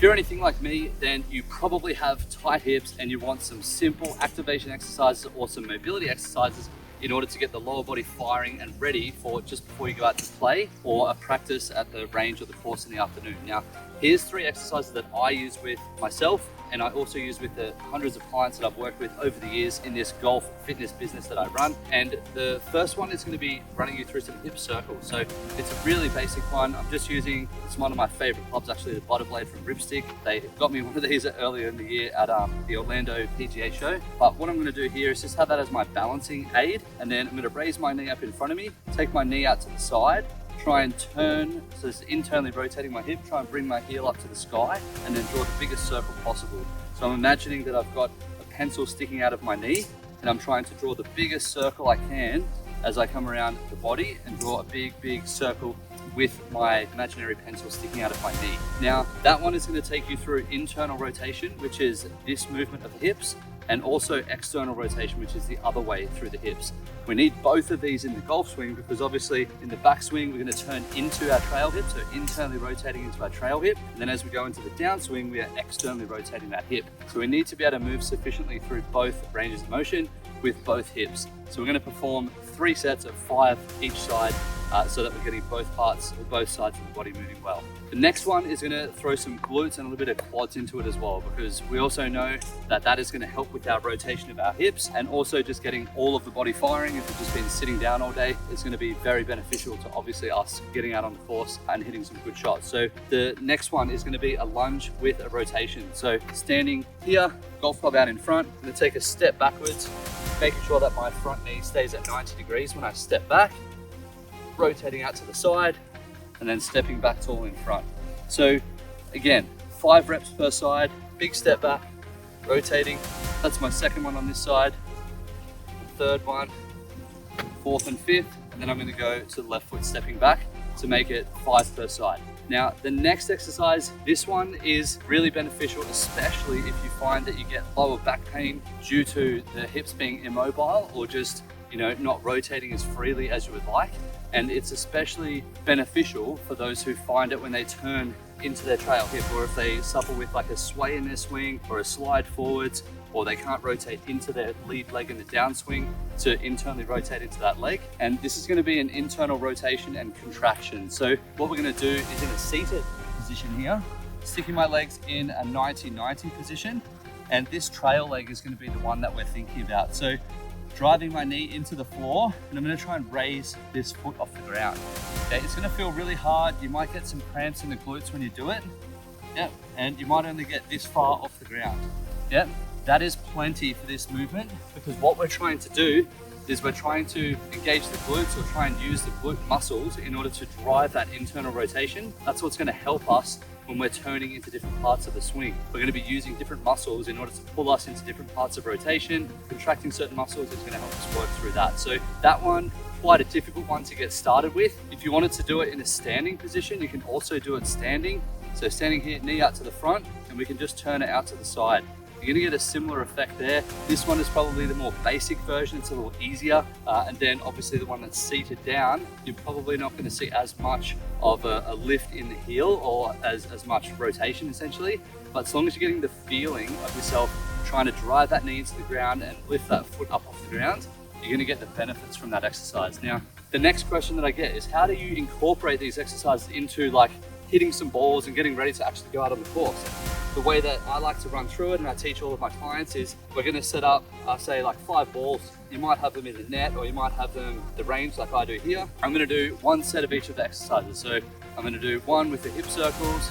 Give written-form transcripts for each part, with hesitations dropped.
you're anything like me, then you probably have tight hips and you want some simple activation exercises or some mobility exercises in order to get the lower body firing and ready for just before you go out to play or a practice at the range or the course in the afternoon. Now, here's 3 exercises that I use with myself, and I also use with the hundreds of clients that I've worked with over the years in this golf fitness business that I run. And the first one is going to be running you through some hip circles. So it's a really basic one. I'm just using, it's one of my favorite clubs actually, the Butter Blade from Ripstick. They got me one of these earlier in the year at the Orlando PGA show. But what I'm going to do here is just have that as my balancing aid. And then I'm going to raise my knee up in front of me, take my knee out to the side, try and turn, so it's internally rotating my hip, try and bring my heel up to the sky, and then draw the biggest circle possible. So I'm imagining that I've got a pencil sticking out of my knee, and I'm trying to draw the biggest circle I can as I come around the body and draw a big circle with my imaginary pencil sticking out of my knee. Now, that one is going to take you through internal rotation, which is this movement of the hips, and also external rotation, which is the other way through the hips. We need both of these in the golf swing because obviously in the backswing, we're going to turn into our trail hip, so internally rotating into our trail hip. And then as we go into the downswing, we are externally rotating that hip. So we need to be able to move sufficiently through both ranges of motion with both hips. So we're going to perform 3 sets of 5 each side so that we're getting both parts or both sides of the body moving well. The next one is going to throw some glutes and a little bit of quads into it as well, because we also know that that is going to help with our rotation of our hips and also just getting all of the body firing. If you've just been sitting down all day, it's going to be very beneficial to obviously us getting out on the course and hitting some good shots. So the next one is going to be a lunge with a rotation. So standing here, golf club out in front, I'm going to take a step backwards, making sure that my front knee stays at 90 degrees when I step back, rotating out to the side, and then stepping back tall in front. So again, 5 reps per side, big step back, rotating. That's my second one on this side, third one, 4th and 5th, and then I'm going to go to the left foot stepping back to make it 5 per side. Now, the next exercise, this one is really beneficial, especially if you find that you get lower back pain due to the hips being immobile or just, not rotating as freely as you would like. And it's especially beneficial for those who find it when they turn into their trail hip, or if they suffer with like a sway in their swing or a slide forwards, or they can't rotate into their lead leg in the downswing to internally rotate into that leg. And this is going to be an internal rotation and contraction. So what we're going to do is in a seated position here, sticking my legs in a 90-90 position. And this trail leg is going to be the one that we're thinking about. So driving my knee into the floor, and I'm going to try and raise this foot off the ground. Okay, it's going to feel really hard. You might get some cramps in the glutes when you do it. Yeah, and you might only get this far off the ground. Yeah, that is plenty for this movement, because what we're trying to do is we're trying to engage the glutes or try and use the glute muscles in order to drive that internal rotation. That's what's going to help us when we're turning into different parts of the swing. We're going to be using different muscles in order to pull us into different parts of rotation. Contracting certain muscles is going to help us work through that. So that one, quite a difficult one to get started with. If you wanted to do it in a standing position, you can also do it standing. So standing here, knee out to the front, and we can just turn it out to the side. You're going to get a similar effect there. This one is probably the more basic version. It's a little easier. And then obviously the one that's seated down, you're probably not going to see as much of a lift in the heel or as much rotation essentially. But as long as you're getting the feeling of yourself trying to drive that knee into the ground and lift that foot up off the ground, you're going to get the benefits from that exercise. Now, the next question that I get is, how do you incorporate these exercises into like hitting some balls and getting ready to actually go out on the course? The way that I like to run through it, and I teach all of my clients, is we're going to set up, say like 5 balls. You might have them in the net, or you might have them the range like I do here. I'm going to do 1 set of each of the exercises. So I'm going to do 1 with the hip circles.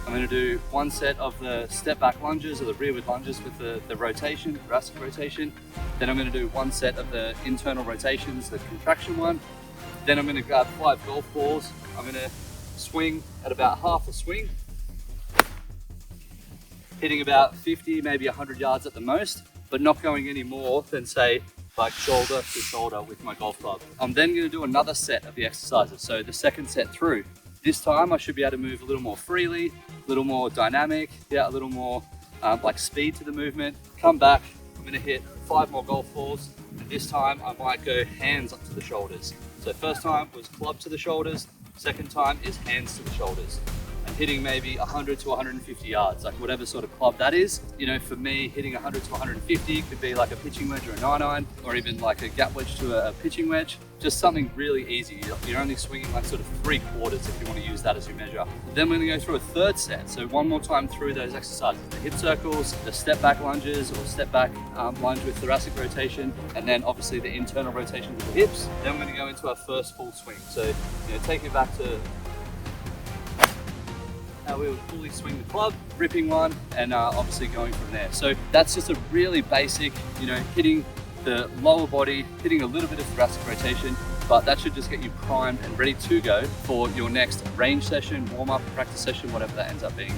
I'm going to do 1 set of the step back lunges or the rearward lunges with the rotation, the thoracic rotation. Then I'm going to do 1 set of the internal rotations, the contraction one. Then I'm going to grab 5 golf balls. I'm going to swing at about half a swing, hitting about 50, maybe 100 yards at the most, but not going any more than say like shoulder to shoulder with my golf club. I'm then going to do another set of the exercises. So the second set through. This time I should be able to move a little more freely, a little more dynamic, a little more like speed to the movement. Come back, I'm going to hit 5 more golf balls. And this time I might go hands up to the shoulders. So first time was club to the shoulders, second time is hands to the shoulders. And hitting maybe 100 to 150 yards, like whatever sort of club that is. You know, for me, hitting 100 to 150 could be like a pitching wedge or a 9-iron, or even like a gap wedge to a pitching wedge. Just something really easy. You're only swinging like sort of 3/4 if you want to use that as your measure. Then we're going to go through a third set. So one more time through those exercises: the hip circles, the step back lunges or step back lunge with thoracic rotation, and then obviously the internal rotation with the hips. Then we're going to go into our first full swing. So, you know, take it back to how we would fully swing the club, ripping one, and obviously going from there. So that's just a really basic, you know, hitting the lower body, hitting a little bit of thoracic rotation, but that should just get you primed and ready to go for your next range session, warm-up, practice session, whatever that ends up being.